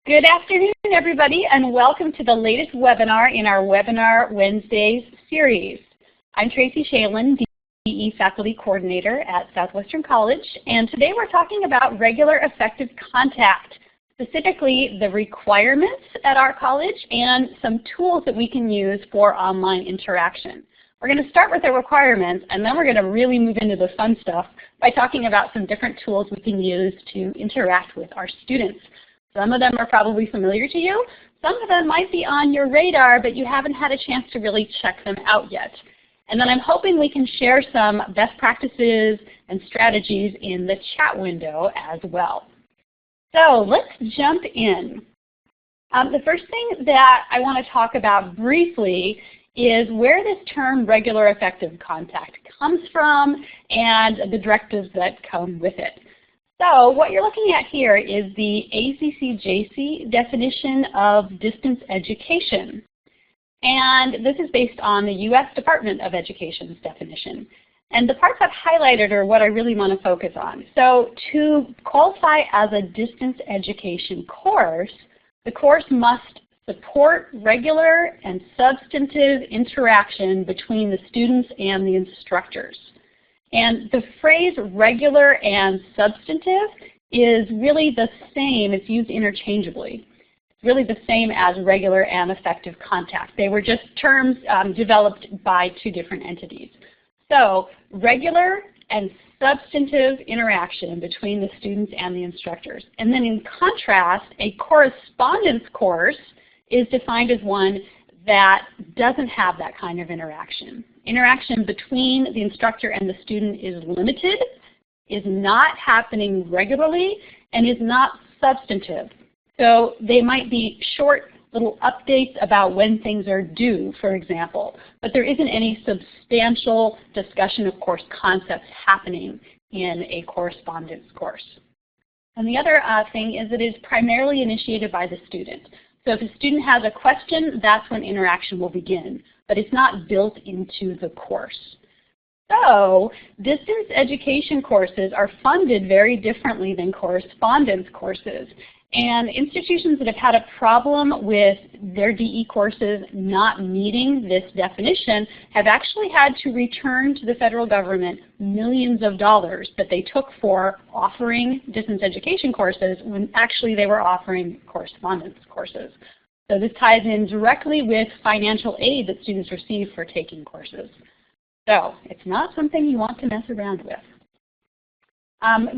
Good afternoon, everybody, and welcome to the latest webinar in our Webinar Wednesdays series. I'm Tracy Shalin, DE Faculty Coordinator at Southwestern College, and today we're talking about regular effective contact, specifically the requirements at our college and some tools that we can use for online interaction. We're going to start with the requirements, and then we're going to really move into the fun stuff by talking about some different tools we can use to interact with our students. Some of them are probably familiar to you. Some of them might be on your radar, but you haven't had a chance to really check them out yet. And then I'm hoping we can share some best practices and strategies in the chat window as well. So let's jump in. The first thing that I want to talk about briefly is where this term regular effective contact comes from and the directives that come with it. So what you're looking at here is the ACCJC definition of distance education. And this is based on the U.S. Department of Education's definition. And the parts I've highlighted are what I really want to focus on. So to qualify as a distance education course, the course must support regular and substantive interaction between the students and the instructors. And the phrase regular and substantive is really the same. It's used interchangeably. It's really the same as regular and effective contact. They were just terms developed by two different entities. So regular and substantive interaction between the students and the instructors. And then in contrast, a correspondence course is defined as one that doesn't have that kind of interaction. Interaction between the instructor and the student is limited, is not happening regularly, and is not substantive. So they might be short little updates about when things are due, for example, but there isn't any substantial discussion of course concepts happening in a correspondence course. And the other thing is it is primarily initiated by the student. So if a student has a question, that's when interaction will begin, but it's not built into the course. So distance education courses are funded very differently than correspondence courses. And institutions that have had a problem with their DE courses not meeting this definition have actually had to return to the federal government millions of dollars that they took for offering distance education courses when actually they were offering correspondence courses. So this ties in directly with financial aid that students receive for taking courses. So it's not something you want to mess around with.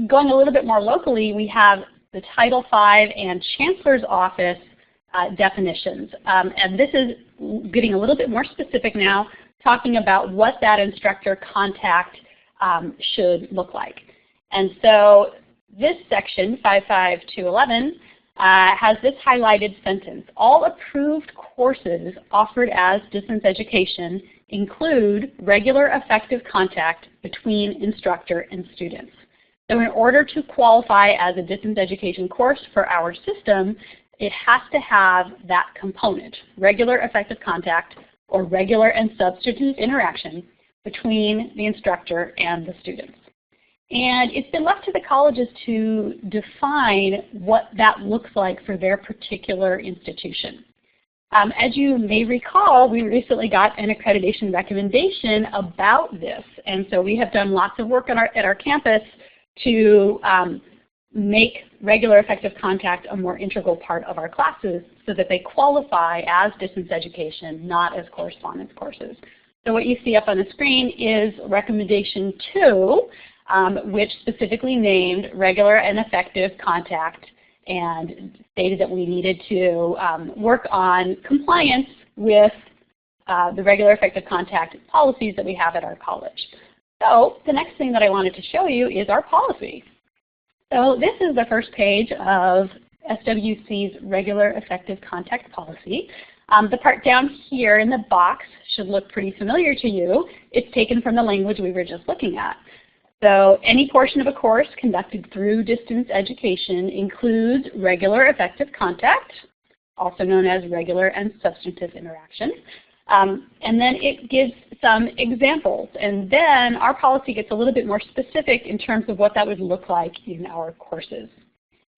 Going a little bit more locally, we have the Title V and Chancellor's Office definitions. And this is getting a little bit more specific now, talking about what that instructor contact should look like. And so this section, 5.5.2.11, has this highlighted sentence. All approved courses offered as distance education include regular effective contact between instructor and students. So in order to qualify as a distance education course for our system, it has to have that component, regular effective contact or regular and substantive interaction between the instructor and the students. And it's been left to the colleges to define what that looks like for their particular institution. As you may recall, we recently got an accreditation recommendation about this. And so we have done lots of work at our campus to make regular effective contact a more integral part of our classes so that they qualify as distance education, not as correspondence courses. So what you see up on the screen is Recommendation 2, which specifically named regular and effective contact and stated that we needed to work on compliance with the regular effective contact policies that we have at our college. So the next thing that I wanted to show you is our policy. So this is the first page of SWC's regular effective contact policy. The part down here in the box should look pretty familiar to you. It's taken from the language we were just looking at. So any portion of a course conducted through distance education includes regular effective contact, also known as regular and substantive interaction. And then it gives some examples. And then our policy gets a little bit more specific in terms of what that would look like in our courses.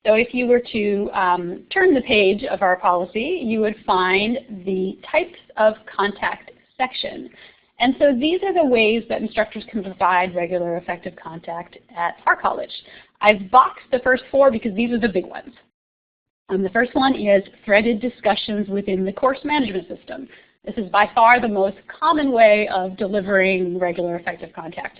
So if you were to turn the page of our policy, you would find the types of contact section. And so these are the ways that instructors can provide regular effective contact at our college. I've boxed the first 4 because these are the big ones. The first one is threaded discussions within the course management system. This is by far the most common way of delivering regular effective contact.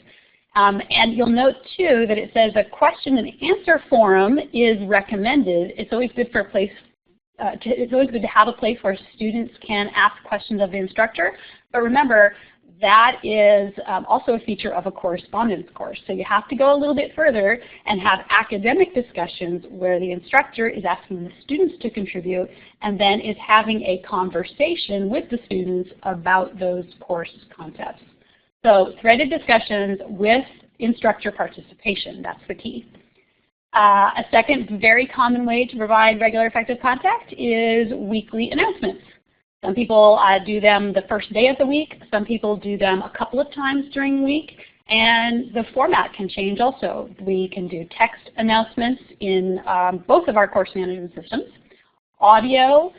And you'll note too that it says a question and answer forum is recommended. It's always good for a place it's always good to have a place where students can ask questions of the instructor. But remember, that is also a feature of a correspondence course. So you have to go a little bit further and have academic discussions where the instructor is asking the students to contribute and then is having a conversation with the students about those course concepts. So threaded discussions with instructor participation, that's the key. A second very common way to provide regular effective contact is weekly announcements. Some people do them the first day of the week. Some people do them a couple of times during the week. And the format can change also. We can do text announcements in both of our course management systems, audio,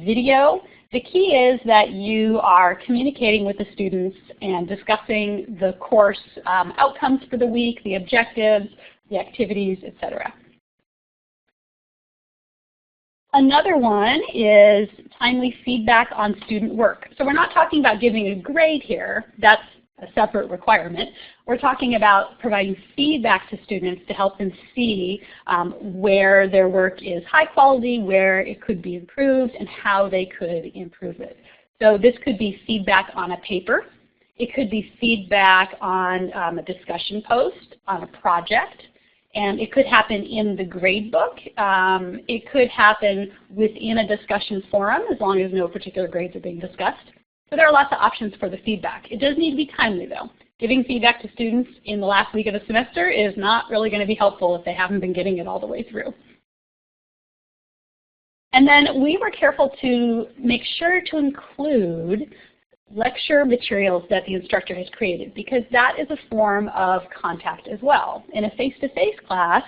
video. The key is that you are communicating with the students and discussing the course outcomes for the week, the objectives, the activities, etc. Another one is timely feedback on student work. So we're not talking about giving a grade here. That's a separate requirement. We're talking about providing feedback to students to help them see where their work is high quality, where it could be improved, and how they could improve it. So this could be feedback on a paper. It could be feedback on a discussion post, on a project. And it could happen in the grade book. It could happen within a discussion forum as long as no particular grades are being discussed. So there are lots of options for the feedback. It does need to be timely though. Giving feedback to students in the last week of the semester is not really going to be helpful if they haven't been getting it all the way through. And then we were careful to make sure to include lecture materials that the instructor has created, because that is a form of contact as well. In a face-to-face class,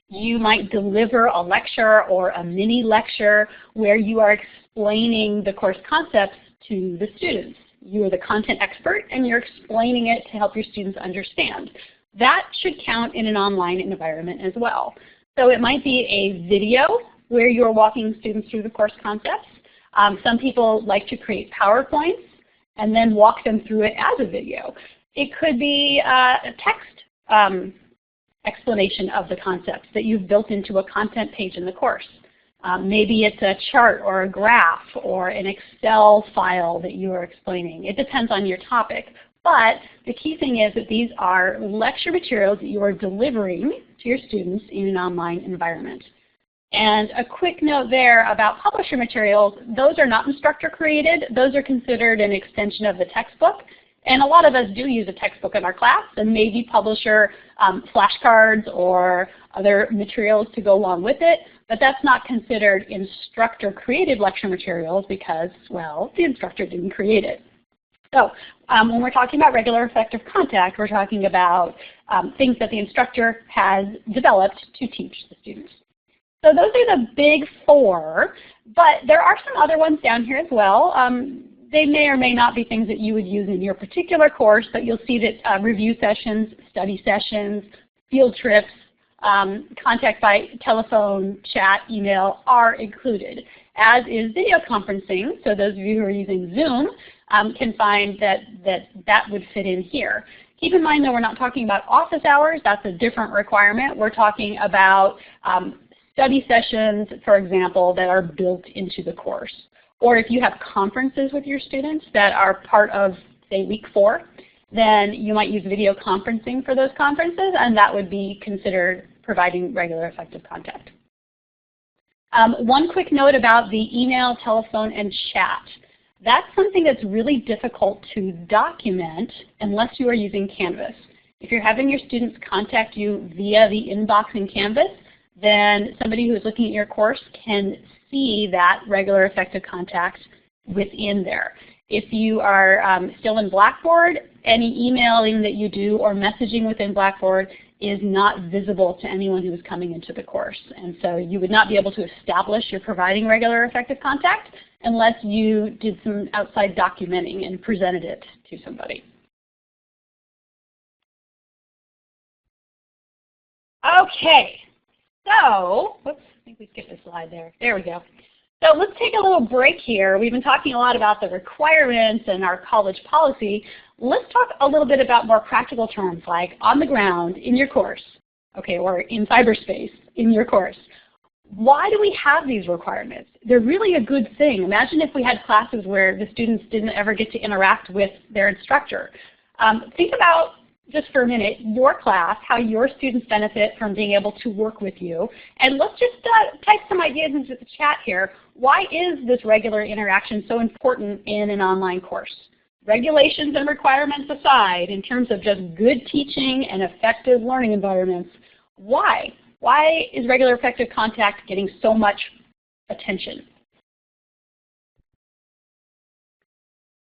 you might deliver a lecture or a mini lecture where you are explaining the course concepts to the students. You are the content expert and you're explaining it to help your students understand. That should count in an online environment as well. So it might be a video where you're walking students through the course concepts. Some people like to create PowerPoints and then walk them through it as a video. It could be a text explanation of the concepts that you've built into a content page in the course. Maybe it's a chart or a graph or an Excel file that you are explaining. It depends on your topic. But the key thing is that these are lecture materials that you are delivering to your students in an online environment. And a quick note there about publisher materials, those are not instructor created. Those are considered an extension of the textbook. And a lot of us do use a textbook in our class and maybe publisher flashcards or other materials to go along with it. But that's not considered instructor created lecture materials because, well, the instructor didn't create it. So when we're talking about regular effective contact, we're talking about things that the instructor has developed to teach the students. So those are the big 4, but there are some other ones down here as well. They may or may not be things that you would use in your particular course, but you'll see that review sessions, study sessions, field trips, contact by telephone, chat, email are included, as is video conferencing. So those of you who are using Zoom can find that would fit in here. Keep in mind though, we're not talking about office hours. That's a different requirement. We're talking about study sessions, for example, that are built into the course. Or if you have conferences with your students that are part of, say, week 4, then you might use video conferencing for those conferences, and that would be considered providing regular effective contact. One quick note about the email, telephone, and chat. That's something that's really difficult to document unless you are using Canvas. If you're having your students contact you via the inbox in Canvas, then somebody who is looking at your course can see that regular effective contact within there. If you are still in Blackboard, any emailing that you do or messaging within Blackboard is not visible to anyone who is coming into the course. And so you would not be able to establish you're providing regular effective contact unless you did some outside documenting and presented it to somebody. Okay, so, whoops, I think we skipped a slide there. There we go. So let's take a little break here. We've been talking a lot about the requirements and our college policy. Let's talk a little bit about more practical terms like on the ground in your course, okay, or in cyberspace in your course. Why do we have these requirements? They're really a good thing. Imagine if we had classes where the students didn't ever get to interact with their instructor. Think about, just for a minute, your class, how your students benefit from being able to work with you. And let's just type some ideas into the chat here. Why is this regular interaction so important in an online course? Regulations and requirements aside, in terms of just good teaching and effective learning environments, why? Why is regular effective contact getting so much attention?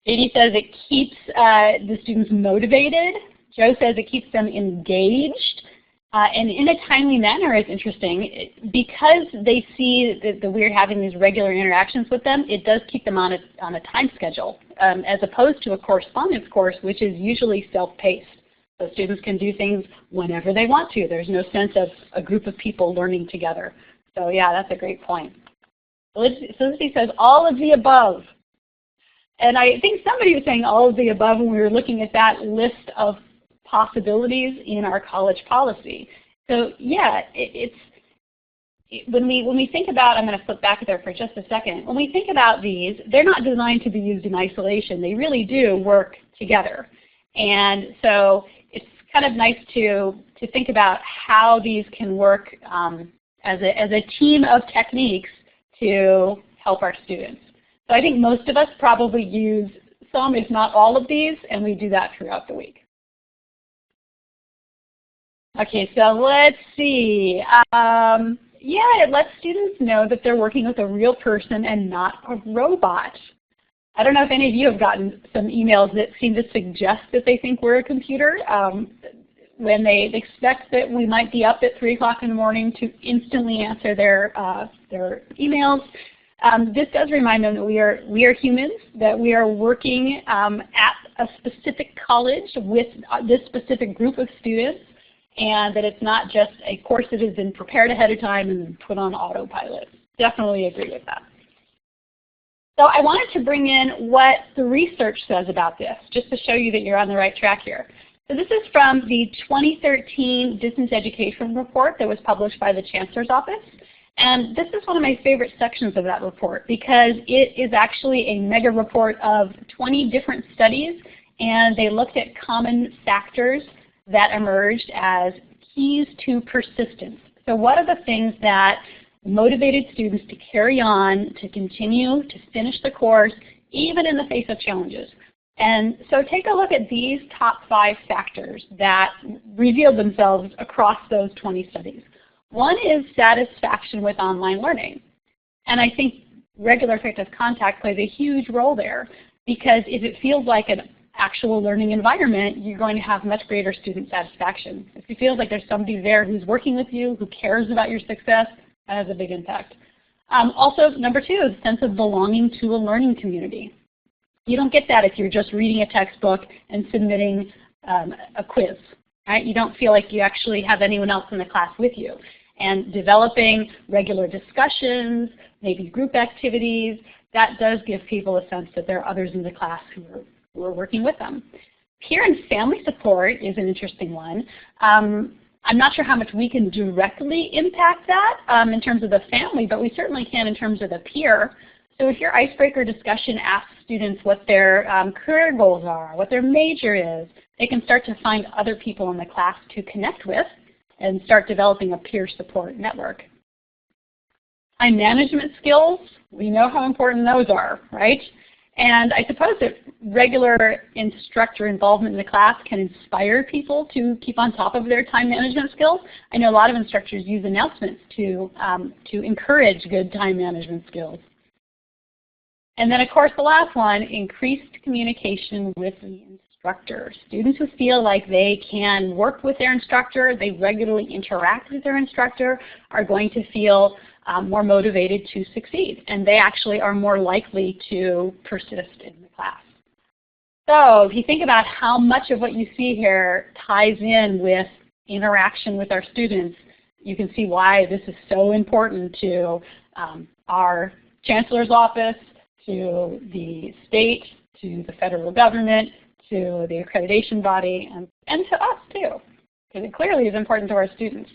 JD says it keeps the students motivated. Joe says it keeps them engaged. And in a timely manner is interesting. Because they see that we're having these regular interactions with them, it does keep them on a time schedule, as opposed to a correspondence course, which is usually self-paced. So students can do things whenever they want to. There's no sense of a group of people learning together. So yeah, that's a great point. Felicity says all of the above. And I think somebody was saying all of the above when we were looking at that list of possibilities in our college policy. So yeah, when we think about, I'm going to flip back there for just a second. When we think about these, they're not designed to be used in isolation. They really do work together. And so it's kind of nice to think about how these can work as a team of techniques to help our students. So I think most of us probably use some, if not all of these, and we do that throughout the week. Okay, so let's see. Yeah, it lets students know that they're working with a real person and not a robot. I don't know if any of you have gotten some emails that seem to suggest that they think we're a computer when they expect that we might be up at 3 o'clock in the morning to instantly answer their emails. This does remind them that we are humans, that we are working at a specific college with this specific group of students, and that it's not just a course that has been prepared ahead of time and put on autopilot. Definitely agree with that. So I wanted to bring in what the research says about this, just to show you that you're on the right track here. So this is from the 2013 Distance Education Report that was published by the Chancellor's Office. And this is one of my favorite sections of that report because it is actually a mega report of 20 different studies, and they looked at common factors that emerged as keys to persistence. So what are the things that motivated students to carry on, to continue, to finish the course, even in the face of challenges? And so take a look at these top 5 factors that revealed themselves across those 20 studies. One is satisfaction with online learning. And I think regular effective contact plays a huge role there, because if it feels like an actual learning environment, you're going to have much greater student satisfaction. If it feels like there's somebody there who's working with you, who cares about your success, that has a big impact. Also, number 2 is a sense of belonging to a learning community. You don't get that if you're just reading a textbook and submitting a quiz, right? You don't feel like you actually have anyone else in the class with you. And developing regular discussions, maybe group activities, that does give people a sense that there are others in the class who are working with them. Peer and family support is an interesting one. I'm not sure how much we can directly impact that in terms of the family, but we certainly can in terms of the peer. So if your icebreaker discussion asks students what their career goals are, what their major is, they can start to find other people in the class to connect with and start developing a peer support network. Time management skills, we know how important those are, right? And I suppose that regular instructor involvement in the class can inspire people to keep on top of their time management skills. I know a lot of instructors use announcements to encourage good time management skills. And then, of course, the last one, increased communication with the instructor. Students who feel like they can work with their instructor, they regularly interact with their instructor, are going to feel more motivated to succeed, and they actually are more likely to persist in the class. So if you think about how much of what you see here ties in with interaction with our students, you can see why this is so important to our Chancellor's office, to the state, to the federal government, to the accreditation body, and to us too, because it clearly is important to our students.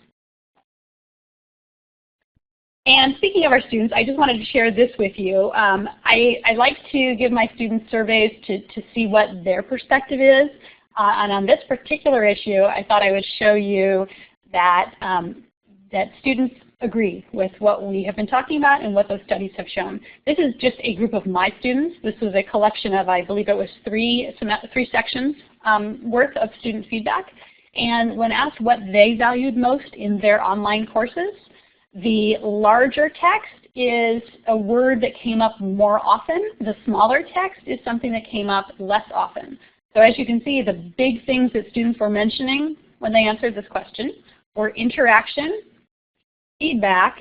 And speaking of our students, I just wanted to share this with you. I like to give my students surveys to see what their perspective is. And on this particular issue, I thought I would show you that, that students agree with what we have been talking about and what those studies have shown. This is just a group of my students. This was a collection of, I believe it was three sections worth of student feedback. And when asked what they valued most in their online courses, the larger text is a word that came up more often. The smaller text is something that came up less often. So as you can see, the big things that students were mentioning when they answered this question were interaction, feedback,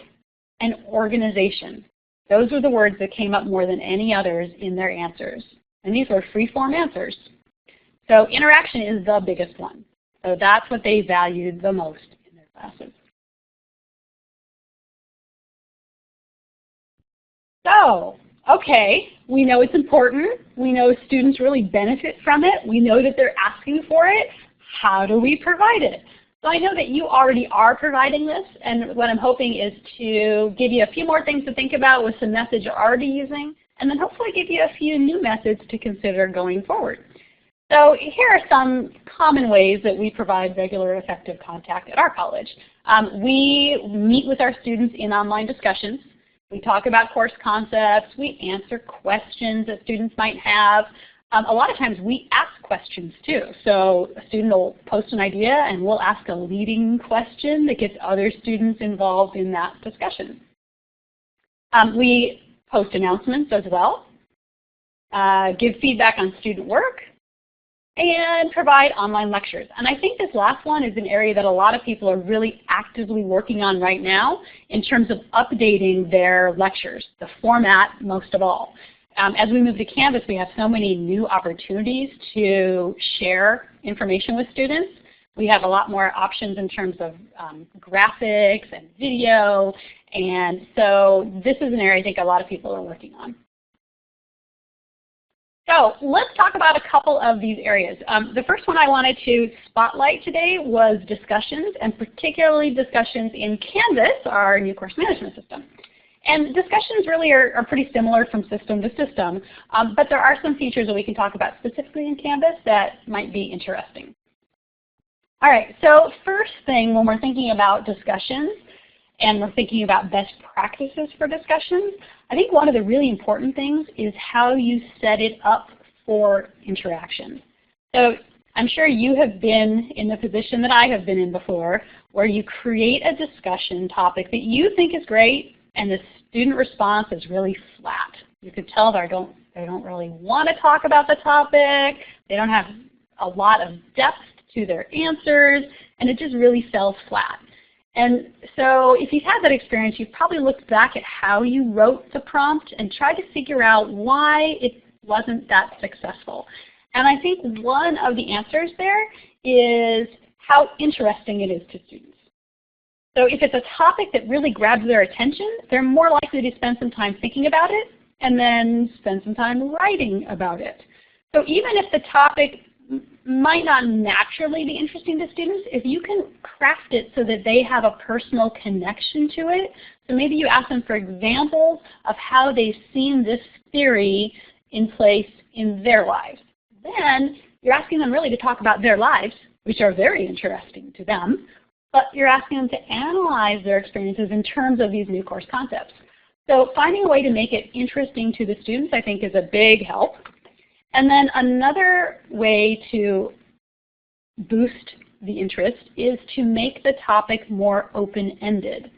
and organization. Those were the words that came up more than any others in their answers. And these were free-form answers. So interaction is the biggest one. So that's what they valued the most in their classes. So, okay, we know it's important. We know students really benefit from it. We know that they're asking for it. How do we provide it? So I know that you already are providing this, and what I'm hoping is to give you a few more things to think about with some methods you're already using, and then hopefully give you a few new methods to consider going forward. So here are some common ways that we provide regular effective contact at our college. We meet with our students in online discussions. We talk about course concepts. We answer questions that students might have. A lot of times we ask questions too. So a student will post an idea and we'll ask a leading question that gets other students involved in that discussion. We post announcements as well, give feedback on student work, and provide online lectures. And I think this last one is an area that a lot of people are really actively working on right now in terms of updating their lectures, the format most of all. As we move to Canvas, we have so many new opportunities to share information with students. We have a lot more options in terms of graphics and video, and so this is an area I think a lot of people are working on. So let's talk about a couple of these areas. The first one I wanted to spotlight today was discussions, and particularly discussions in Canvas, our new course management system. And discussions really are pretty similar from system to system, but there are some features that we can talk about specifically in Canvas that might be interesting. All right, so first thing when we're thinking about discussions and we're thinking about best practices for discussions, I think one of the really important things is how you set it up for interaction. So I'm sure you have been in the position that I have been in before, where you create a discussion topic that you think is great, and the student response is really flat. You could tell they don't really want to talk about the topic, they don't have a lot of depth to their answers, and it just really fell flat. And so if you've had that experience, you've probably looked back at how you wrote the prompt and tried to figure out why it wasn't that successful. And I think one of the answers there is how interesting it is to students. So if it's a topic that really grabs their attention, they're more likely to spend some time thinking about it and then spend some time writing about it. So even if the topic might not naturally be interesting to students, if you can craft it so that they have a personal connection to it, so maybe you ask them for examples of how they've seen this theory in place in their lives. Then you're asking them really to talk about their lives, which are very interesting to them, but you're asking them to analyze their experiences in terms of these new course concepts. So finding a way to make it interesting to the students, I think, is a big help. And then another way to boost the interest is to make the topic more open-ended.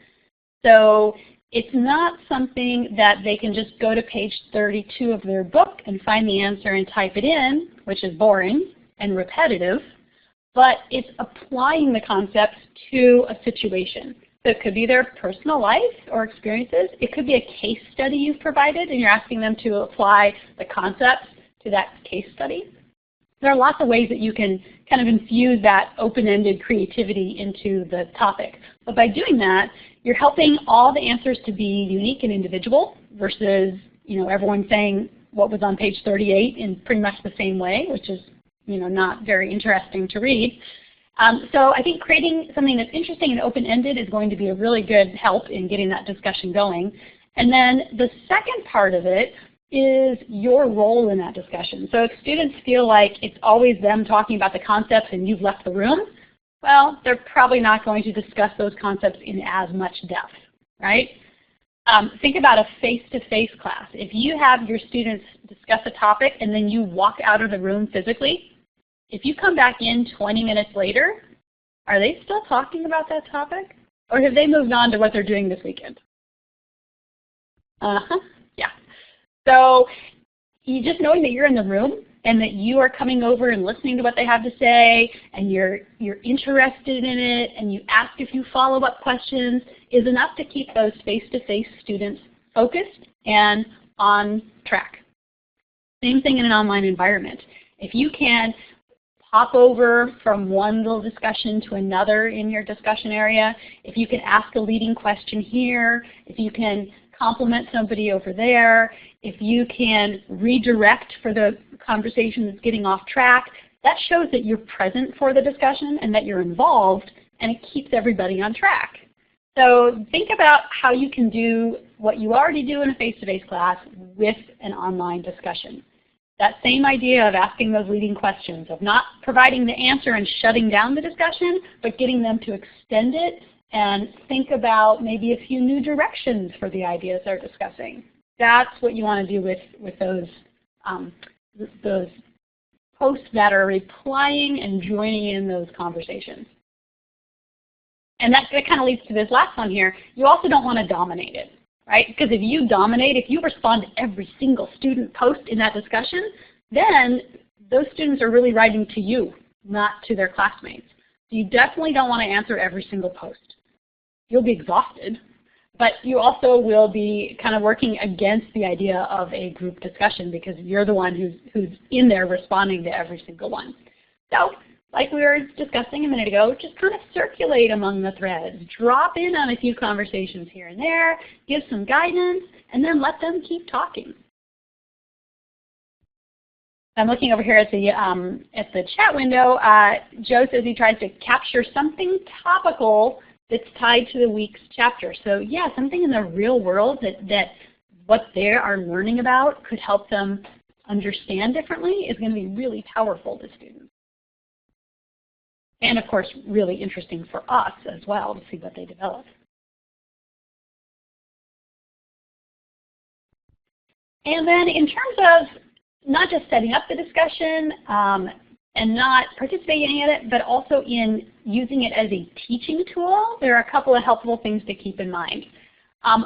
So it's not something that they can just go to page 32 of their book and find the answer and type it in, which is boring. and repetitive, but it's applying the concepts to a situation. So it could be their personal life or experiences. It could be a case study you've provided and you're asking them to apply the concepts to that case study. There are lots of ways that you can kind of infuse that open-ended creativity into the topic. But by doing that, you're helping all the answers to be unique and individual versus, everyone saying what was on page 38 in pretty much the same way, which is, not very interesting to read. So I think creating something that's interesting and open-ended is going to be a really good help in getting that discussion going. And then the second part of it is your role in that discussion. So if students feel like it's always them talking about the concepts and you've left the room, well, they're probably not going to discuss those concepts in as much depth, right? Think about a face-to-face class. If you have your students discuss a topic and then you walk out of the room physically, if you come back in 20 minutes later, are they still talking about that topic? Or have they moved on to what they're doing this weekend? Yeah. So you just knowing that you're in the room and that you are coming over and listening to what they have to say and you're interested in it and you ask a few follow-up questions is enough to keep those face-to-face students focused and on track. Same thing in an online environment. If you can hop over from one little discussion to another in your discussion area, if you can ask a leading question here, if you can compliment somebody over there, if you can redirect for the conversation that's getting off track, that shows that you're present for the discussion and that you're involved, and it keeps everybody on track. So think about how you can do what you already do in a face-to-face class with an online discussion. That same idea of asking those leading questions, of not providing the answer and shutting down the discussion, but getting them to extend it and think about maybe a few new directions for the ideas they're discussing. That's what you want to do with those hosts that are replying and joining in those conversations. And that kind of leads to this last one here. You also don't want to dominate it, right? Because if you dominate, if you respond to every single student post in that discussion, then those students are really writing to you, not to their classmates. So you definitely don't want to answer every single post. You'll be exhausted, but you also will be kind of working against the idea of a group discussion because you're the one who's in there responding to every single one. So, like we were discussing a minute ago, just kind of circulate among the threads. Drop in on a few conversations here and there, give some guidance, and then let them keep talking. I'm looking over here at the chat window. Joe says he tries to capture something topical that's tied to the week's chapter. So yeah, something in the real world that what they are learning about could help them understand differently is going to be really powerful to students. And of course, really interesting for us as well to see what they develop. And then in terms of not just setting up the discussion and not participating in it, but also in using it as a teaching tool, there are a couple of helpful things to keep in mind.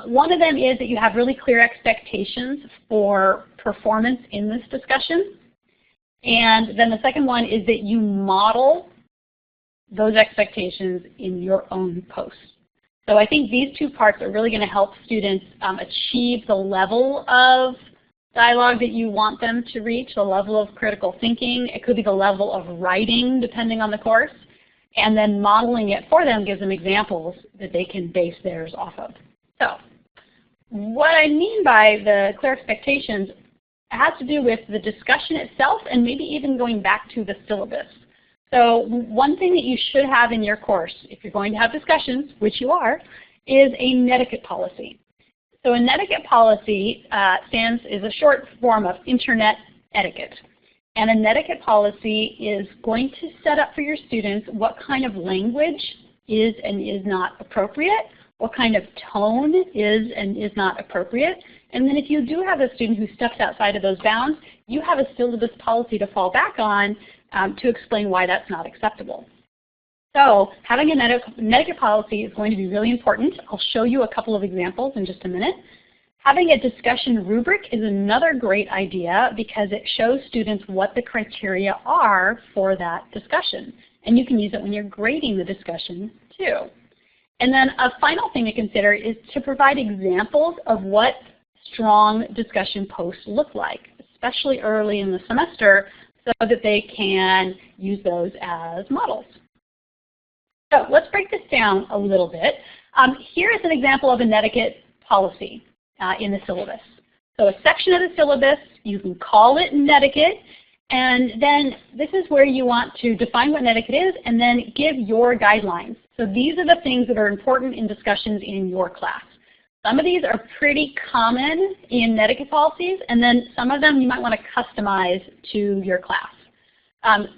One of them is that you have really clear expectations for performance in this discussion. And then the second one is that you model those expectations in your own posts. So I think these two parts are really going to help students achieve the level of dialogue that you want them to reach, the level of critical thinking. It could be the level of writing, depending on the course. And then modeling it for them gives them examples that they can base theirs off of. So what I mean by the clear expectations has to do with the discussion itself and maybe even going back to the syllabus. So one thing that you should have in your course, if you're going to have discussions, which you are, is a netiquette policy. So a netiquette policy is a short form of internet etiquette. And a netiquette policy is going to set up for your students what kind of language is and is not appropriate, what kind of tone is and is not appropriate. And then if you do have a student who steps outside of those bounds, you have a syllabus policy to fall back on to explain why that's not acceptable. So having a netiquette policy is going to be really important. I'll show you a couple of examples in just a minute. Having a discussion rubric is another great idea because it shows students what the criteria are for that discussion. And you can use it when you're grading the discussion too. And then a final thing to consider is to provide examples of what strong discussion posts look like, especially early in the semester, so that they can use those as models. So let's break this down a little bit. Here is an example of a Netiquette policy in the syllabus. So a section of the syllabus, you can call it Netiquette, and then this is where you want to define what Netiquette is and then give your guidelines. So these are the things that are important in discussions in your class. Some of these are pretty common in Netiquette policies, and then some of them you might want to customize to your class.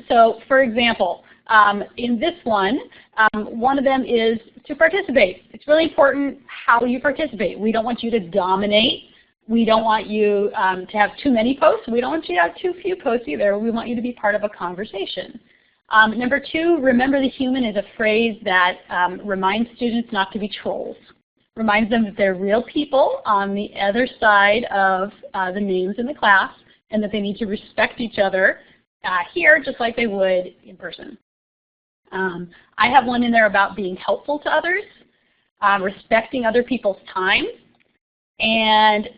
So for example, in this one of them is to participate. It's really important how you participate. We don't want you to dominate. We don't want you to have too many posts. We don't want you to have too few posts either. We want you to be part of a conversation. Number 2, remember the human is a phrase that reminds students not to be trolls. Reminds them that they're real people on the other side of the names in the class and that they need to respect each other here just like they would in person. I have one in there about being helpful to others, respecting other people's time. And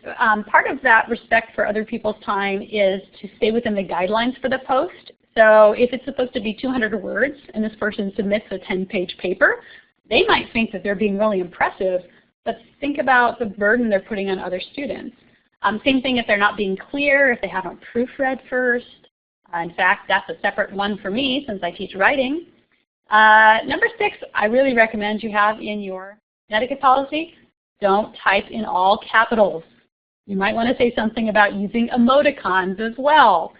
part of that respect for other people's time is to stay within the guidelines for the post. So if it's supposed to be 200 words and this person submits a 10-page paper, they might think that they're being really impressive, but think about the burden they're putting on other students. Same thing if they're not being clear, if they haven't proofread first. In fact, that's a separate one for me since I teach writing. Number 6, I really recommend you have in your Netiquette policy, don't type in all capitals. You might want to say something about using emoticons as well,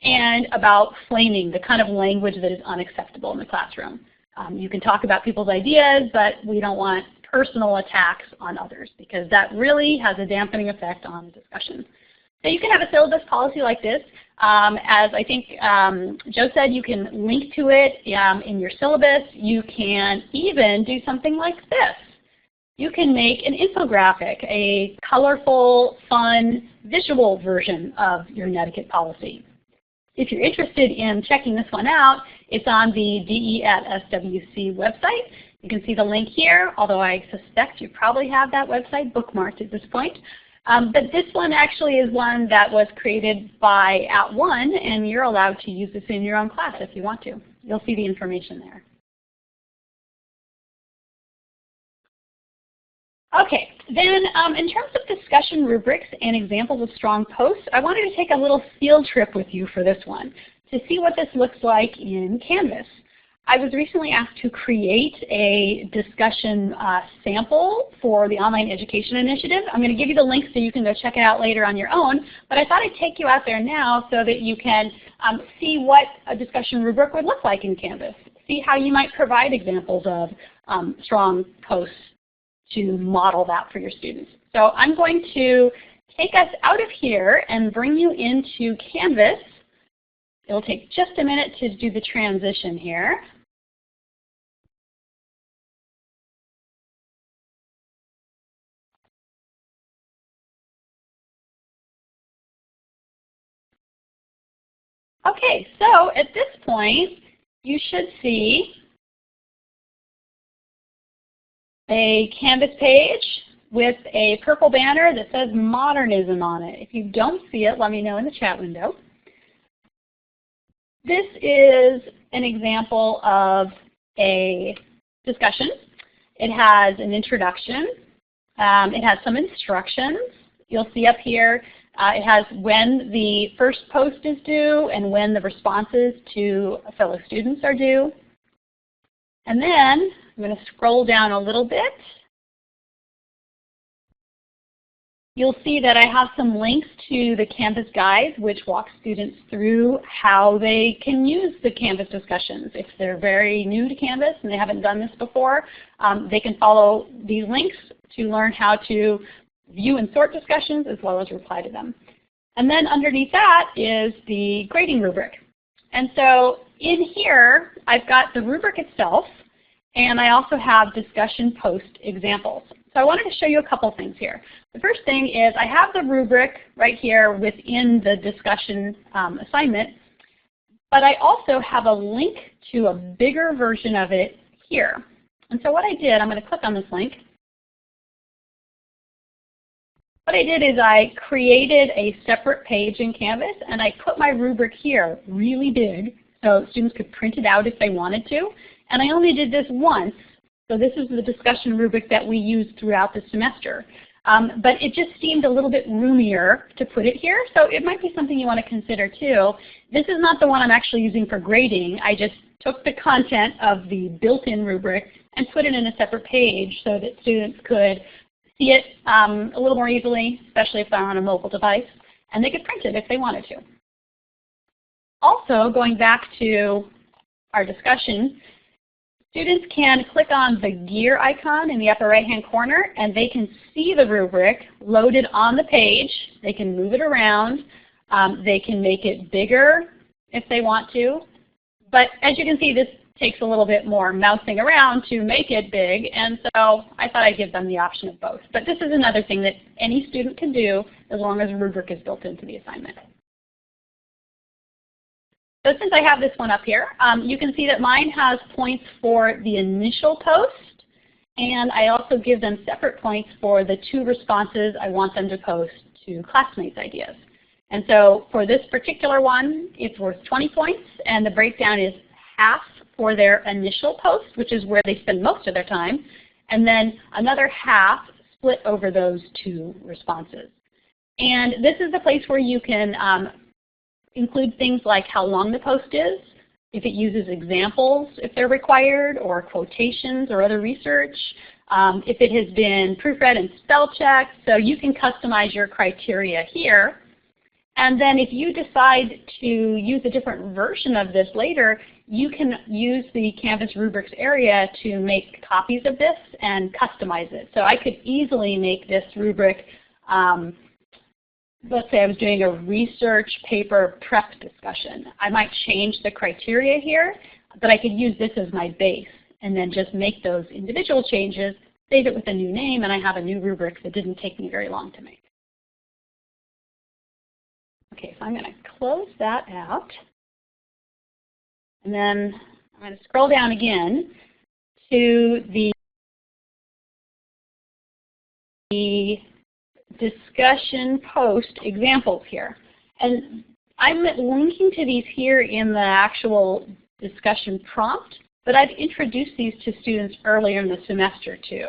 and about flaming, the kind of language that is unacceptable in the classroom. You can talk about people's ideas, but we don't want personal attacks on others because that really has a dampening effect on the discussion. So you can have a syllabus policy like this. As I think Joe said, you can link to it in your syllabus. You can even do something like this. You can make an infographic, a colorful, fun, visual version of your Netiquette policy. If you're interested in checking this one out, it's on the DE@SWC website. You can see the link here, although I suspect you probably have that website bookmarked at this point. But this one actually is one that was created by @ONE, and you're allowed to use this in your own class if you want to. You'll see the information there. Okay, then in terms of discussion rubrics and examples of strong posts, I wanted to take a little field trip with you for this one to see what this looks like in Canvas. I was recently asked to create a discussion sample for the Online Education Initiative. I'm going to give you the link so you can go check it out later on your own, but I thought I'd take you out there now so that you can see what a discussion rubric would look like in Canvas. See how you might provide examples of strong posts to model that for your students. So I'm going to take us out of here and bring you into Canvas. It'll take just a minute to do the transition here. Okay, so at this point, you should see a Canvas page with a purple banner that says Modernism on it. If you don't see it, let me know in the chat window. This is an example of a discussion. It has an introduction. It has some instructions. You'll see up here it has when the first post is due and when the responses to fellow students are due. And then I'm going to scroll down a little bit. You'll see that I have some links to the Canvas guides, which walk students through how they can use the Canvas discussions. If they're very new to Canvas and they haven't done this before, they can follow these links to learn how to view and sort discussions as well as reply to them. And then underneath that is the grading rubric. And so in here, I've got the rubric itself, and I also have discussion post examples. So I wanted to show you a couple things here. The first thing is I have the rubric right here within the discussion assignment, but I also have a link to a bigger version of it here. And so what I did, I'm going to click on this link. What I did is I created a separate page in Canvas, and I put my rubric here really big so students could print it out if they wanted to. And I only did this once, so this is the discussion rubric that we use throughout the semester. But it just seemed a little bit roomier to put it here, so it might be something you want to consider too. This is not the one I'm actually using for grading. I just took the content of the built-in rubric and put it in a separate page so that students could see it a little more easily, especially if they're on a mobile device, and they could print it if they wanted to. Also, going back to our discussion, students can click on the gear icon in the upper right-hand corner, and they can see the rubric loaded on the page. They can move it around. They can make it bigger if they want to. But as you can see, this takes a little bit more mousing around to make it big, and so I thought I'd give them the option of both. But this is another thing that any student can do as long as a rubric is built into the assignment. So since I have this one up here, you can see that mine has points for the initial post, and I also give them separate points for the 2 responses I want them to post to classmates' ideas. And so for this particular one, it's worth 20 points, and the breakdown is half for their initial post, which is where they spend most of their time, and then another half split over those 2 responses. And this is the place where you can include things like how long the post is, if it uses examples if they're required, or quotations or other research, if it has been proofread and spell checked. So you can customize your criteria here. And then if you decide to use a different version of this later, you can use the Canvas rubrics area to make copies of this and customize it. So I could easily make this rubric, let's say I was doing a research paper prep discussion. I might change the criteria here, but I could use this as my base and then just make those individual changes, save it with a new name, and I have a new rubric that didn't take me very long to make. Okay, so I'm going to close that out. And then I'm going to scroll down again to the discussion post examples here. And I'm linking to these here in the actual discussion prompt, but I've introduced these to students earlier in the semester too.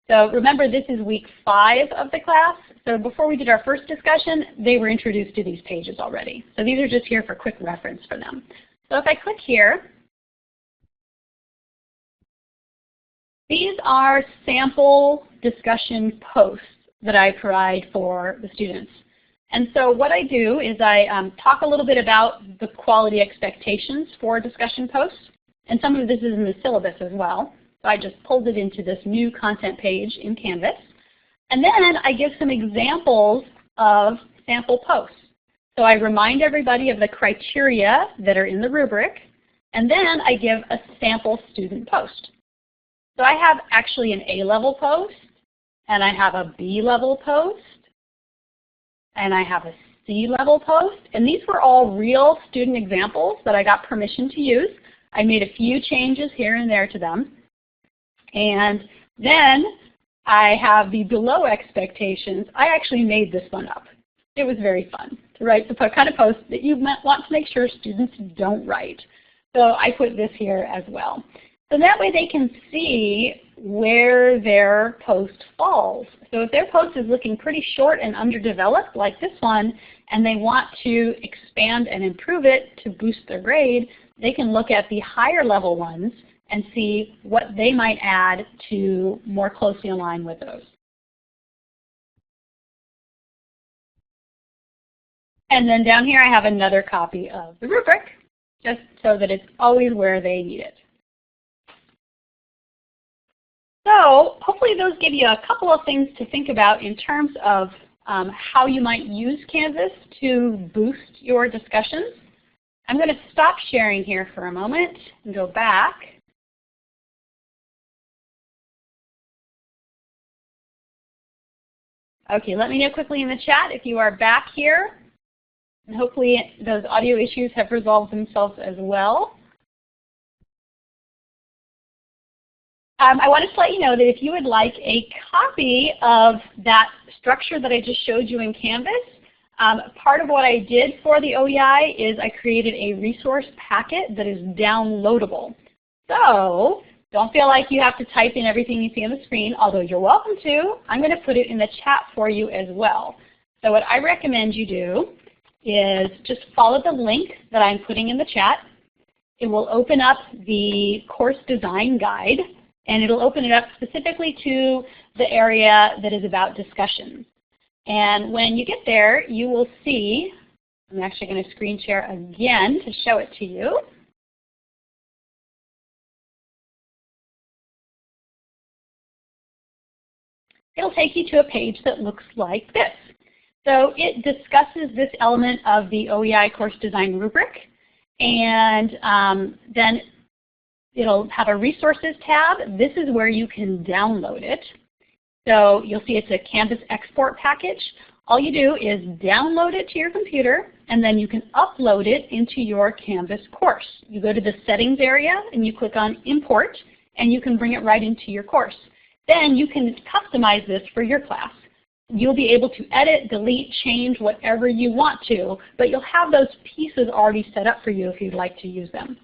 So remember, this is week 5 of the class. So before we did our first discussion, they were introduced to these pages already. So these are just here for quick reference for them. So if I click here, these are sample discussion posts that I provide for the students. And so what I do is I talk a little bit about the quality expectations for discussion posts. And some of this is in the syllabus as well. So I just pulled it into this new content page in Canvas. And then I give some examples of sample posts. So I remind everybody of the criteria that are in the rubric, and then I give a sample student post. So I have actually an A-level post, and I have a B-level post, and I have a C-level post, and these were all real student examples that I got permission to use. I made a few changes here and there to them. And then I have the below expectations. I actually made this one up. It was very fun to write the kind of post that you want to make sure students don't write. So I put this here as well. So that way they can see where their post falls. So if their post is looking pretty short and underdeveloped like this one, and they want to expand and improve it to boost their grade, they can look at the higher level ones and see what they might add to more closely align with those. And then down here I have another copy of the rubric, just so that it's always where they need it. So hopefully those give you a couple of things to think about in terms of how you might use Canvas to boost your discussions. I'm going to stop sharing here for a moment and go back. Okay, let me know quickly in the chat if you are back here. And hopefully those audio issues have resolved themselves as well. I wanted to let you know that if you would like a copy of that structure that I just showed you in Canvas, part of what I did for the OEI is I created a resource packet that is downloadable. So don't feel like you have to type in everything you see on the screen, although you're welcome to. I'm going to put it in the chat for you as well. So what I recommend you do is just follow the link that I'm putting in the chat. It will open up the course design guide, and it'll open it up specifically to the area that is about discussions. And when you get there, you will see, I'm actually going to screen share again to show it to you. It'll take you to a page that looks like this. So it discusses this element of the OEI course design rubric, and then it'll have a resources tab. This is where you can download it. So you'll see it's a Canvas export package. All you do is download it to your computer, and then you can upload it into your Canvas course. You go to the settings area and you click on import, and you can bring it right into your course. Then you can customize this for your class. You'll be able to edit, delete, change whatever you want to, but you'll have those pieces already set up for you if you'd like to use them.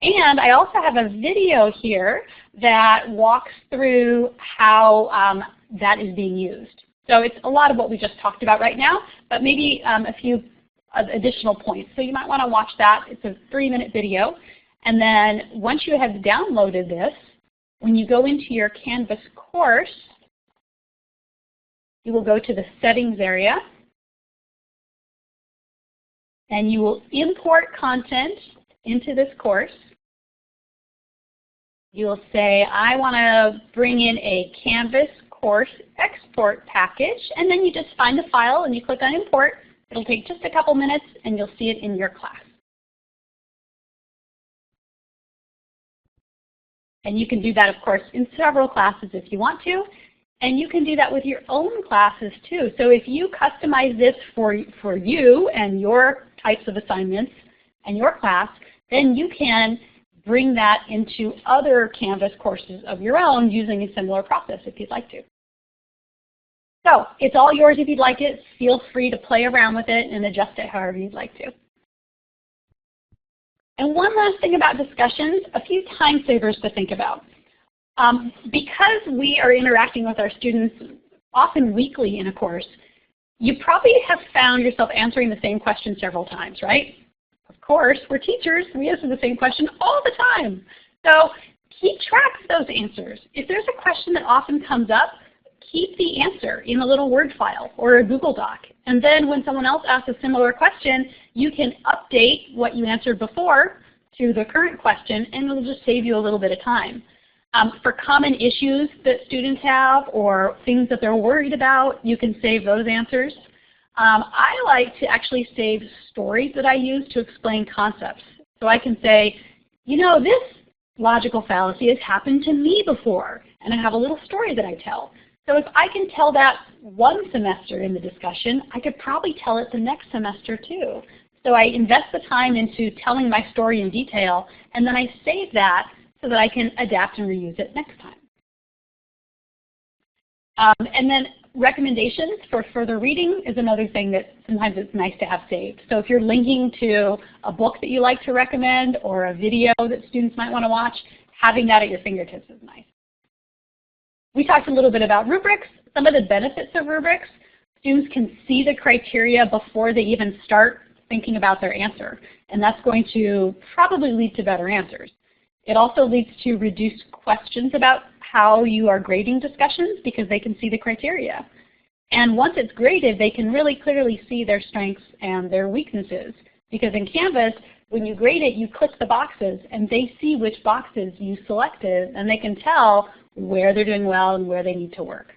And I also have a video here that walks through how that is being used. So it's a lot of what we just talked about right now, but maybe a few additional points. So you might want to watch that. It's a 3-minute video. And then once you have downloaded this, when you go into your Canvas course, you will go to the settings area, and you will import content into this course. You will say, I want to bring in a Canvas course export package, and then you just find the file and you click on import. It'll take just a couple minutes and you'll see it in your class. And you can do that, of course, in several classes if you want to. And you can do that with your own classes too. So if you customize this for you and your types of assignments and your class, then you can bring that into other Canvas courses of your own using a similar process if you'd like to. So it's all yours if you'd like it. Feel free to play around with it and adjust it however you'd like to. And one last thing about discussions, a few time savers to think about. Because we are interacting with our students often weekly in a course, you probably have found yourself answering the same question several times, right? Of course, we're teachers, we answer the same question all the time. So keep track of those answers. If there's a question that often comes up, keep the answer in a little Word file or a Google Doc. And then when someone else asks a similar question, you can update what you answered before to the current question, and it'll just save you a little bit of time. For common issues that students have or things that they're worried about, you can save those answers. I like to actually save stories that I use to explain concepts. So I can say, you know, this logical fallacy has happened to me before, and I have a little story that I tell. So if I can tell that one semester in the discussion, I could probably tell it the next semester too. So I invest the time into telling my story in detail, and then I save that so that I can adapt and reuse it next time. And then recommendations for further reading is another thing that sometimes it's nice to have saved. So if you're linking to a book that you like to recommend or a video that students might want to watch, having that at your fingertips is nice. We talked a little bit about rubrics. Some of the benefits of rubrics, students can see the criteria before they even start thinking about their answer, and that's going to probably lead to better answers. It also leads to reduced questions about how you are grading discussions because they can see the criteria. And once it's graded, they can really clearly see their strengths and their weaknesses. Because in Canvas, when you grade it, you click the boxes and they see which boxes you selected, and they can tell where they're doing well and where they need to work.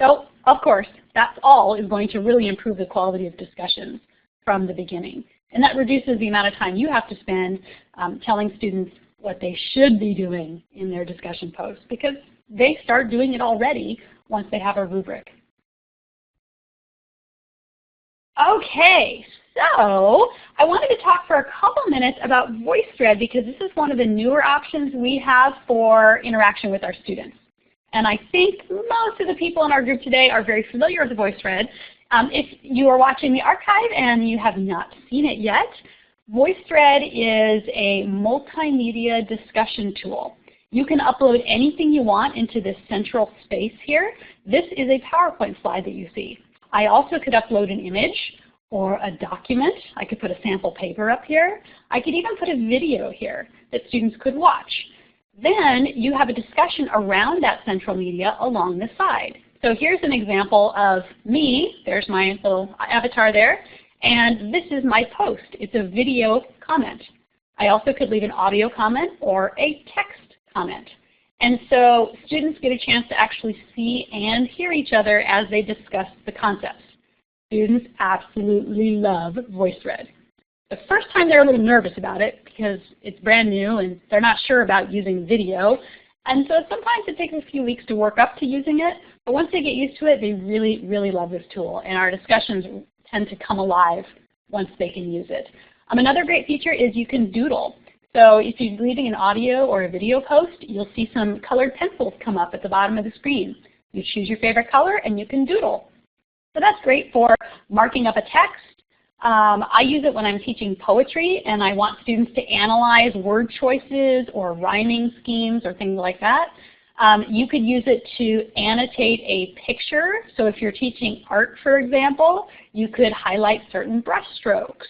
So, of course, that's all is going to really improve the quality of discussions from the beginning. And that reduces the amount of time you have to spend telling students what they should be doing in their discussion posts, because they start doing it already once they have a rubric. Okay, so I wanted to talk for a couple minutes about VoiceThread because this is one of the newer options we have for interaction with our students. And I think most of the people in our group today are very familiar with VoiceThread. If you are watching the archive and you have not seen it yet, VoiceThread is a multimedia discussion tool. You can upload anything you want into this central space here. This is a PowerPoint slide that you see. I also could upload an image or a document. I could put a sample paper up here. I could even put a video here that students could watch. Then you have a discussion around that central media along the side. So here's an example of me. There's my little avatar there. And this is my post. It's a video comment. I also could leave an audio comment or a text comment. And so students get a chance to actually see and hear each other as they discuss the concepts. Students absolutely love VoiceThread. The first time they're a little nervous about it because it's brand new and they're not sure about using video. And so sometimes it takes a few weeks to work up to using it, but once they get used to it, they really, really love this tool. And our discussions tend to come alive once they can use it. Another great feature is you can doodle. So if you're leaving an audio or a video post, you'll see some colored pencils come up at the bottom of the screen. You choose your favorite color and you can doodle. So that's great for marking up a text. I use it when I'm teaching poetry and I want students to analyze word choices or rhyming schemes or things like that. You could use it to annotate a picture. So if you're teaching art, for example, you could highlight certain brush strokes.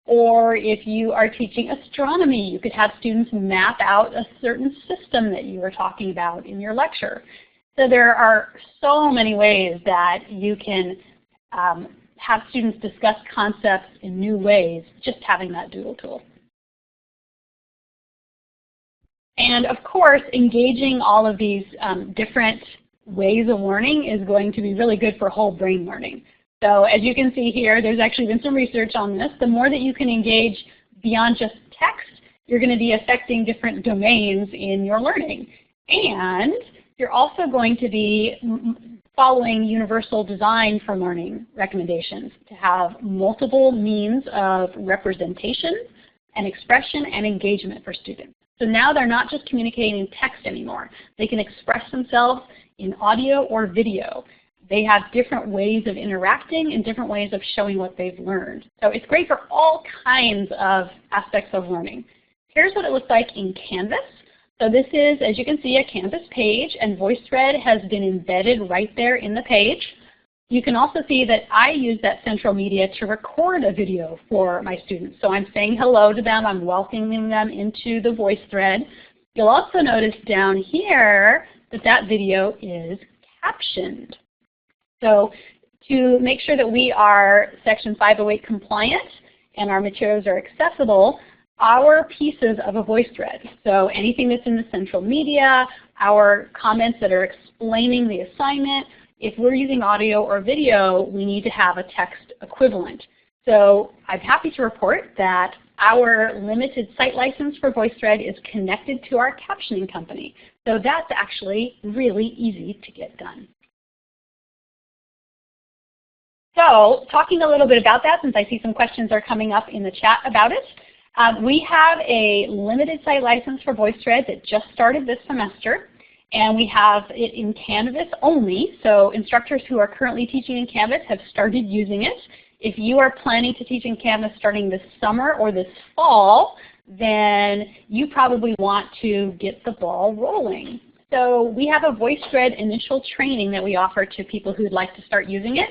Or if you are teaching astronomy, you could have students map out a certain system that you were talking about in your lecture. So there are so many ways that you can have students discuss concepts in new ways just having that Doodle tool. And of course, engaging all of these different ways of learning is going to be really good for whole brain learning. So as you can see here, there's actually been some research on this. The more that you can engage beyond just text, you're going to be affecting different domains in your learning. And you're also going to be following universal design for learning recommendations to have multiple means of representation and expression and engagement for students. So now they're not just communicating in text anymore. They can express themselves in audio or video. They have different ways of interacting and different ways of showing what they've learned. So it's great for all kinds of aspects of learning. Here's what it looks like in Canvas. So this is, as you can see, a Canvas page, and VoiceThread has been embedded right there in the page. You can also see that I use that central media to record a video for my students. So I'm saying hello to them. I'm welcoming them into the VoiceThread. You'll also notice down here that that video is captioned. So to make sure that we are Section 508 compliant and our materials are accessible, our pieces of a VoiceThread, so anything that's in the central media, our comments that are explaining the assignment, if we're using audio or video, we need to have a text equivalent. So I'm happy to report that our limited site license for VoiceThread is connected to our captioning company. So that's actually really easy to get done. So talking a little bit about that, since I see some questions are coming up in the chat about it, we have a limited site license for VoiceThread that just started this semester, and we have it in Canvas only. So instructors who are currently teaching in Canvas have started using it. If you are planning to teach in Canvas starting this summer or this fall, then you probably want to get the ball rolling. So we have a VoiceThread initial training that we offer to people who would like to start using it.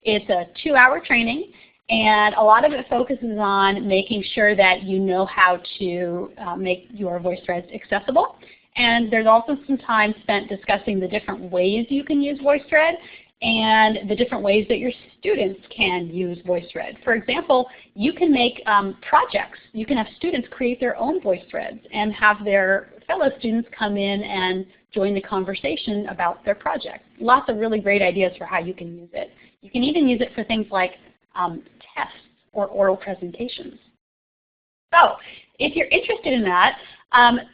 It's a 2-hour training, and a lot of it focuses on making sure that you know how to make your VoiceThreads accessible. And there's also some time spent discussing the different ways you can use VoiceThread and the different ways that your students can use VoiceThread. For example, you can make projects. You can have students create their own VoiceThreads and have their fellow students come in and join the conversation about their project. Lots of really great ideas for how you can use it. You can even use it for things like tests or oral presentations. So if you're interested in that,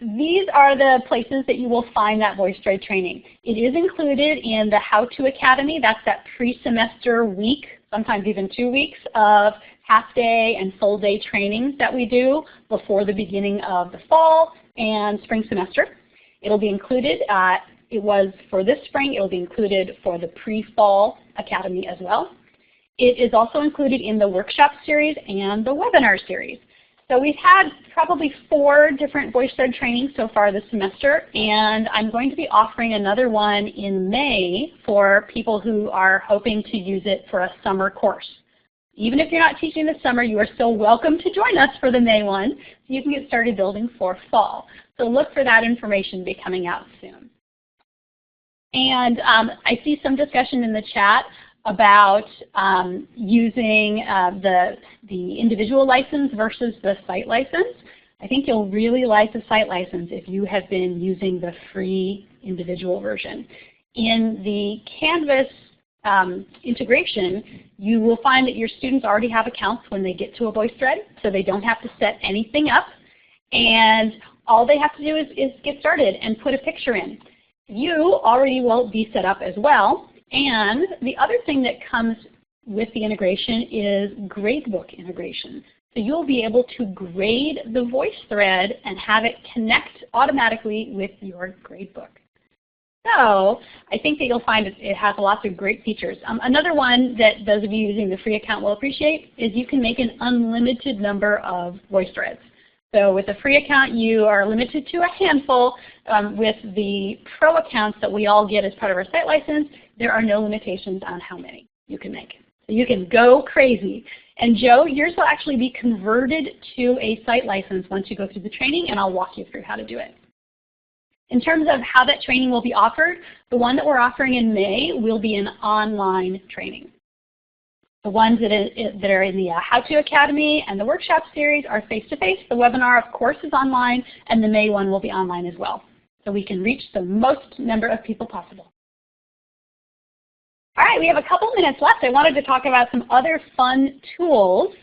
these are the places that you will find that VoiceThread training. It is included in the How To Academy. That's that pre-semester week sometimes even 2 weeks of half-day and full-day trainings that we do before the beginning of the fall and spring semester. It'll be included, it was for this spring, it will be included for the pre-fall academy as well. It is also included in the workshop series and the webinar series. So we've had probably 4 different VoiceThread trainings so far this semester, and I'm going to be offering another one in May for people who are hoping to use it for a summer course. Even if you're not teaching this summer, you are still welcome to join us for the May one, so you can get started building for fall. So look for that information to be coming out soon. And I see some discussion in the chat about using the individual license versus the site license. I think you'll really like the site license if you have been using the free individual version. In the Canvas integration, you will find that your students already have accounts when they get to a VoiceThread, so they don't have to set anything up. And all they have to do is get started and put a picture in. You already will be set up as well. And the other thing that comes with the integration is gradebook integration. So you'll be able to grade the VoiceThread and have it connect automatically with your gradebook. So I think that you'll find it has lots of great features. Another one that those of you using the free account will appreciate is you can make an unlimited number of VoiceThreads. So with a free account, you are limited to a handful. With the pro accounts that we all get as part of our site license, there are no limitations on how many you can make. So you can go crazy. And Joe, yours will actually be converted to a site license once you go through the training, and I'll walk you through how to do it. In terms of how that training will be offered, the one that we're offering in May will be an online training. The ones that are in the How-To Academy and the workshop series are face-to-face. The webinar, of course, is online, and the May one will be online as well. So we can reach the most number of people possible. All right, we have a couple minutes left. I wanted to talk about some other fun tools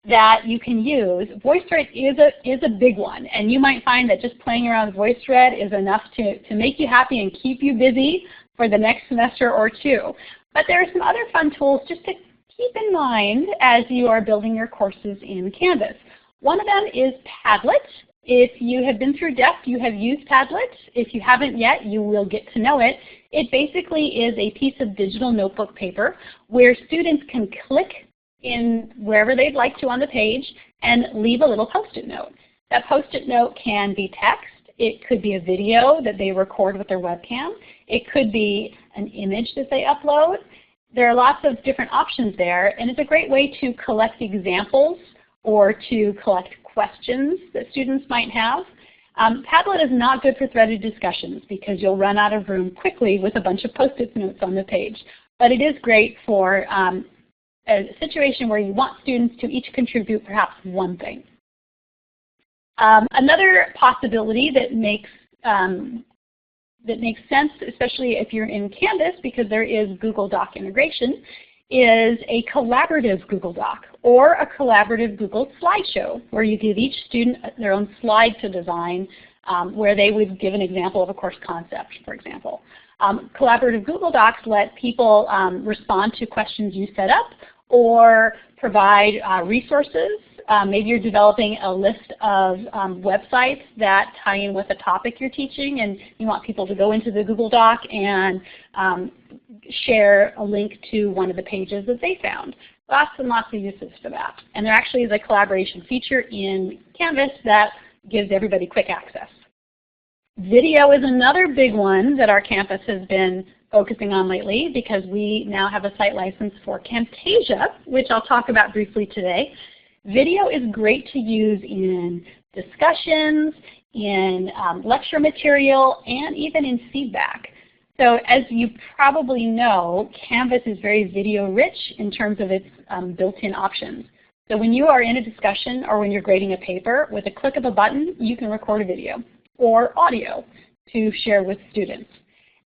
that you can use. VoiceThread is a big one, and you might find that just playing around with VoiceThread is enough to make you happy and keep you busy for the next semester or two. But there are some other fun tools just to keep in mind as you are building your courses in Canvas. One of them is Padlet. If you have been through DEF, you have used Padlet. If you haven't yet, you will get to know it. It basically is a piece of digital notebook paper where students can click in wherever they'd like to on the page and leave a little Post-it note. That Post-it note can be text. It could be a video that they record with their webcam. It could be an image that they upload. There are lots of different options there, and it's a great way to collect examples or to collect questions that students might have. Padlet is not good for threaded discussions because you'll run out of room quickly with a bunch of Post-it notes on the page. But it is great for a situation where you want students to each contribute perhaps one thing. Another possibility that makes sense, especially if you're in Canvas because there is Google Doc integration, is a collaborative Google Doc or a collaborative Google slideshow where you give each student their own slide to design where they would give an example of a course concept, for example. Collaborative Google Docs let people respond to questions you set up or provide resources. Maybe you're developing a list of websites that tie in with the topic you're teaching and you want people to go into the Google Doc and share a link to one of the pages that they found. Lots and lots of uses for that. And there actually is a collaboration feature in Canvas that gives everybody quick access. Video is another big one that our campus has been focusing on lately because we now have a site license for Camtasia, which I'll talk about briefly today. Video is great to use in discussions, in lecture material, and even in feedback. So as you probably know, Canvas is very video rich in terms of its built-in options. So when you are in a discussion or when you're grading a paper, with a click of a button, you can record a video or audio to share with students.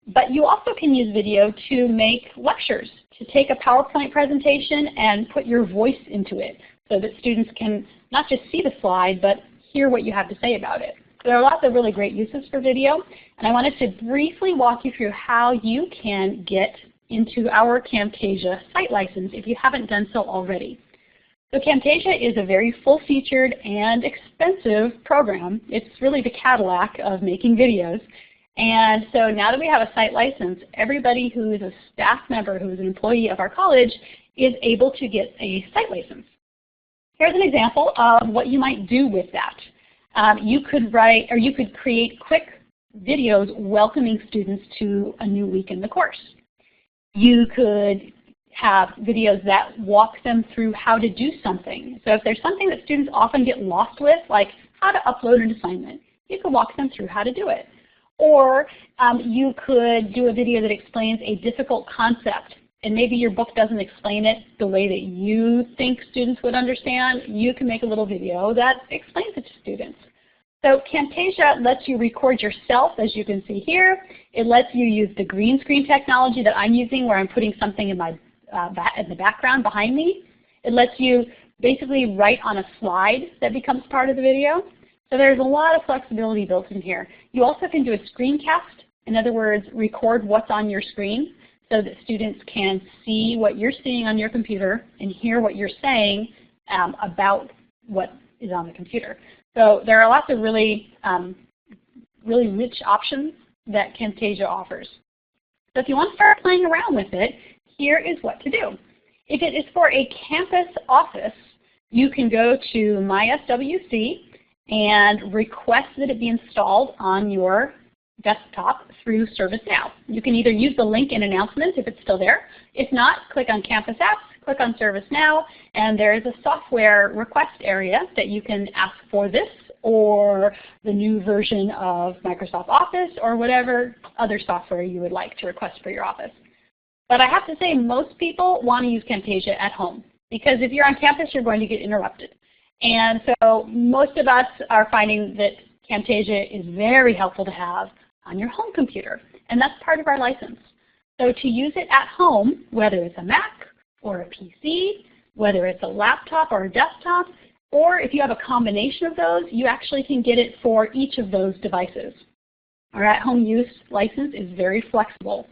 But you also can use video to make lectures, to take a PowerPoint presentation and put your voice into it so that students can not just see the slide, but hear what you have to say about it. There are lots of really great uses for video, and I wanted to briefly walk you through how you can get into our Camtasia site license if you haven't done so already. So Camtasia is a very full-featured and expensive program. It's really the Cadillac of making videos. And so now that we have a site license, everybody who is a staff member, who is an employee of our college, is able to get a site license. Here's an example of what you might do with that. You could create quick videos welcoming students to a new week in the course. You could have videos that walk them through how to do something. So if there's something that students often get lost with, like how to upload an assignment, you could walk them through how to do it. Or you could do a video that explains a difficult concept, and maybe your book doesn't explain it the way that you think students would understand. You can make a little video that explains it to students. So Camtasia lets you record yourself, as you can see here. It lets you use the green screen technology that I'm using, where I'm putting something in my in the background behind me. It lets you basically write on a slide that becomes part of the video. So there's a lot of flexibility built in here. You also can do a screencast. In other words, record what's on your screen so that students can see what you're seeing on your computer and hear what you're saying about what is on the computer. So there are lots of really rich options that Camtasia offers. So if you want to start playing around with it, here is what to do. If it is for a campus office, you can go to MySWC and request that it be installed on your desktop through ServiceNow. You can either use the link in announcements if it's still there. If not, click on Campus Apps, click on ServiceNow, and there is a software request area that you can ask for this or the new version of Microsoft Office or whatever other software you would like to request for your office. But I have to say, most people want to use Camtasia at home, because if you're on campus, you're going to get interrupted. And so most of us are finding that Camtasia is very helpful to have on your home computer, and that's part of our license. So to use it at home, whether it's a Mac or a PC, whether it's a laptop or a desktop, or if you have a combination of those, you actually can get it for each of those devices. Our at-home use license is very flexible.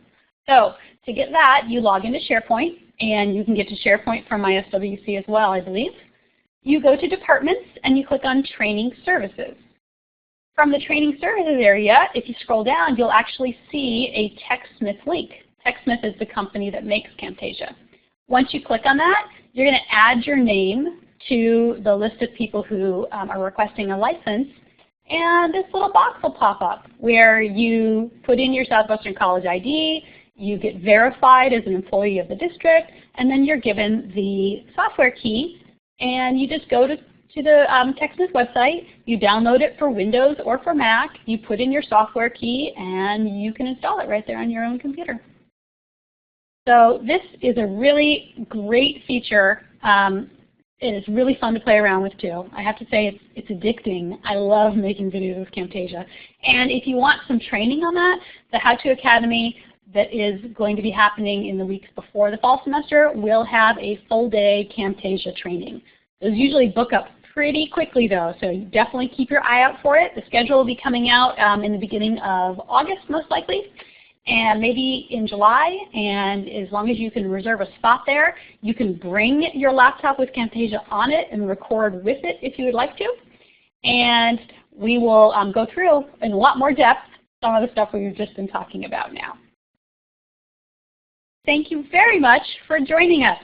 So to get that, you log into SharePoint, and you can get to SharePoint from MySWC as well, I believe. You go to Departments, and you click on Training Services. From the Training Services area, if you scroll down, you'll actually see a TechSmith link. TechSmith is the company that makes Camtasia. Once you click on that, you're going to add your name to the list of people who are requesting a license, and this little box will pop up where you put in your Southwestern College ID, you get verified as an employee of the district, and then you're given the software key, and you just go to the TechSmith website, you download it for Windows or for Mac, you put in your software key, and you can install it right there on your own computer. So this is a really great feature. It is really fun to play around with too. I have to say it's addicting. I love making videos with Camtasia. And if you want some training on that, the How To Academy that is going to be happening in the weeks before the fall semester will have a full day Camtasia training. Those usually book up pretty quickly though, so definitely keep your eye out for it. The schedule will be coming out in the beginning of August most likely, and maybe in July, and as long as you can reserve a spot there, you can bring your laptop with Camtasia on it and record with it if you would like to. And we will go through in a lot more depth some of the stuff we've just been talking about now. Thank you very much for joining us.